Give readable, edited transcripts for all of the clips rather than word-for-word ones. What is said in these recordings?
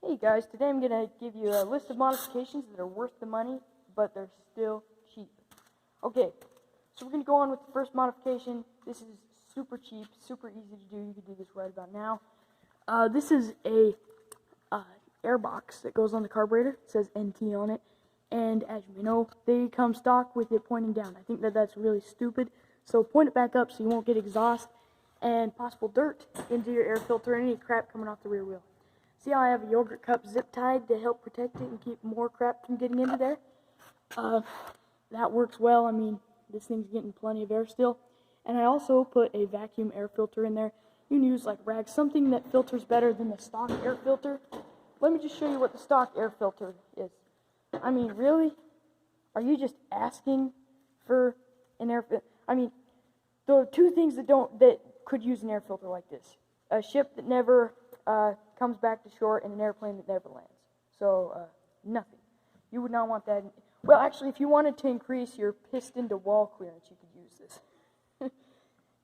Hey guys, today I'm going to give you a list of modifications that are worth the money, but they're still cheap. Okay, so we're going to go on with the first modification. This is super cheap, super easy to do. You can do this right about now. This is a air box that goes on the carburetor. It says NT on it, and as you may know, they come stock with it pointing down. I think that that's really stupid, so point it back up so you won't get exhaust and possible dirt into your air filter and any crap coming off the rear wheel. See how I have a yogurt cup zip tied to help protect it and keep more crap from getting into there? That works well. I mean, this thing's getting plenty of air still. And I also put a vacuum air filter in there. You can use like rags, something that filters better than the stock air filter. Let me just show you what the stock air filter is. I mean, really? Are you just asking for an air filter? I mean, there are two things that could use an air filter like this. A ship that never comes back to shore and an airplane that never lands. So, nothing. You would not want that. Well, actually, if you wanted to increase your piston to wall clearance, you could use this.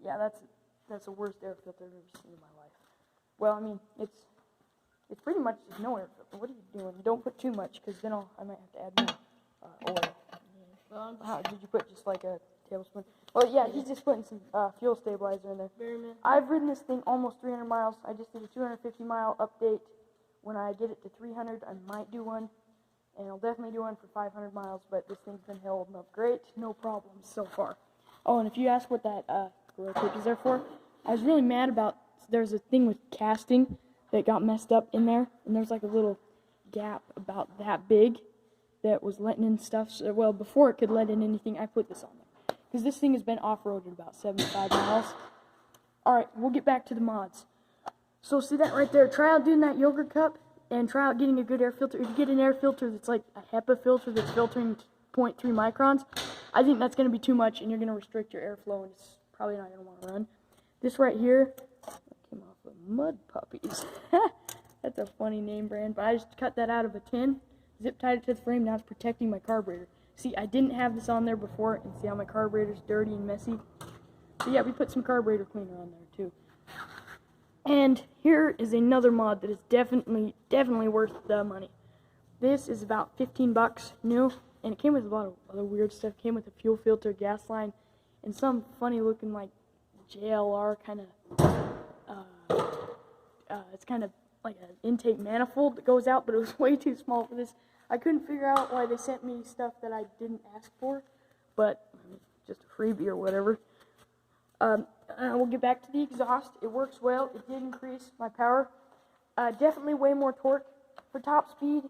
Yeah, that's the worst air filter I've ever seen in my life. Well, I mean, it's pretty much just no air filter. What are you doing? Don't put too much, because then I might have to add more oil. How, did you put just like a tablespoon? Well, yeah, he's just putting some fuel stabilizer in there. I've ridden this thing almost 300 miles. I just did a 250-mile update. When I get it to 300, I might do one. And I'll definitely do one for 500 miles, but this thing's been holding up great. No problems so far. Oh, and if you ask what that gorilla tape is there for, I was really mad about, there's a thing with casting that got messed up in there, and there's like a little gap about that big that was letting in stuff. So, well, before it could let in anything, I put this on there. Because this thing has been off-roaded about 75 miles. Alright, we'll get back to the mods. So see that right there? Try out doing that yogurt cup and try out getting a good air filter. If you get an air filter that's like a HEPA filter that's filtering 0.3 microns, I think that's going to be too much and you're going to restrict your airflow and it's probably not going to want to run. This right here came off of Mud Puppies. That's a funny name brand, but I just cut that out of a tin, zip tied it to the frame, now it's protecting my carburetor. See, I didn't have this on there before, and see how my carburetor's dirty and messy? So yeah, we put some carburetor cleaner on there too. And here is another mod that is definitely worth the money. This is about 15 bucks new, and it came with a lot of other weird stuff. It came with a fuel filter, gas line, and some funny looking like JLR kind of, it's kind of like an intake manifold that goes out, but it was way too small for this. I couldn't figure out why they sent me stuff that I didn't ask for, but just a freebie or whatever. We'll get back to the exhaust. It works well. It did increase my power. Definitely way more torque. For top speed,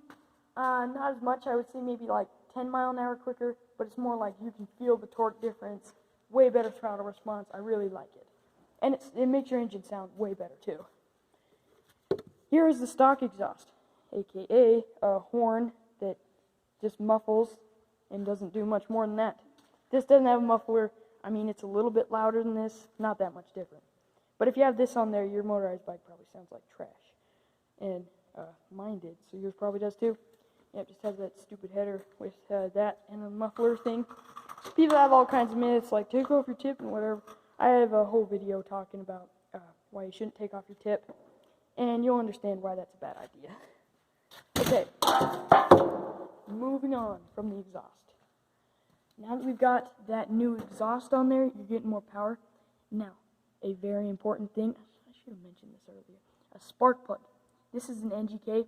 not as much. I would say maybe like 10 mile an hour quicker, but it's more like you can feel the torque difference. Way better throttle response. I really like it. And it makes your engine sound way better too. Here is the stock exhaust, aka a horn that just muffles and doesn't do much more than that. This doesn't have a muffler. I mean, it's a little bit louder than this, not that much different. But if you have this on there, your motorized bike probably sounds like trash. And mine did, so yours probably does too. Yeah, it just has that stupid header with that and a muffler thing. People have all kinds of myths, like take off your tip and whatever. I have a whole video talking about why you shouldn't take off your tip, and you'll understand why that's a bad idea. Okay, moving on from the exhaust. Now that we've got that new exhaust on there, you're getting more power. Now, a very important thing, I should have mentioned this earlier, a spark plug. This is an Ngk.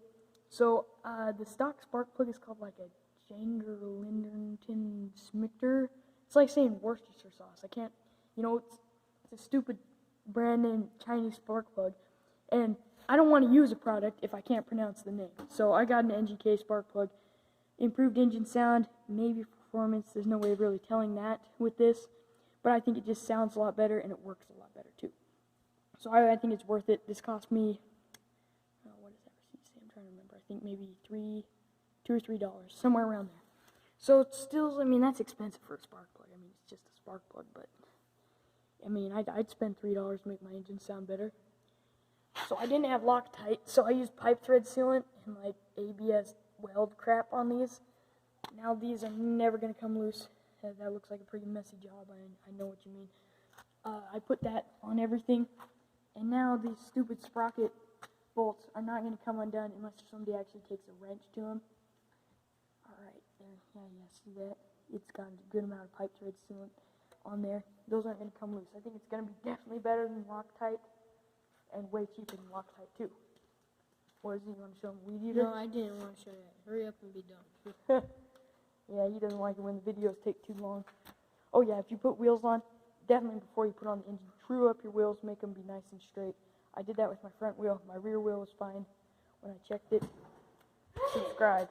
So, the stock spark plug is called like a Jangerlinderton Smicter. It's like saying Worcestershire sauce. I can't, it's a stupid brand name Chinese spark plug. And I don't want to use a product if I can't pronounce the name. So I got an Ngk spark plug. Improved engine sound, maybe performance. There's no way of really telling that with this. But I think it just sounds a lot better and it works a lot better too. So I think it's worth it. This cost me, what does that receipt say? I'm trying to remember. I think maybe $2 or $3, somewhere around there. So it's still, I mean, that's expensive for a spark plug. I mean, it's just a spark plug, but I mean, I'd spend $3 to make my engine sound better. So I didn't have Loctite, so I used pipe thread sealant and like ABS weld crap on these. Now these are never going to come loose. That looks like a pretty messy job. I know what you mean. I put that on everything, and now these stupid sprocket bolts are not going to come undone unless somebody actually takes a wrench to them. Alright, there, yeah, see that? It's got a good amount of pipe threads still on there. Those aren't going to come loose. I think it's going to be definitely better than Loctite and way cheaper than Loctite too. What is it, you want to show them Weed Eater? No, I didn't want to show that. Hurry up and be done. Yeah, he doesn't like it when the videos take too long. Oh yeah, if you put wheels on, definitely before you put on the engine, true up your wheels, make them be nice and straight. I did that with my front wheel. My rear wheel was fine when I checked it. Subscribe.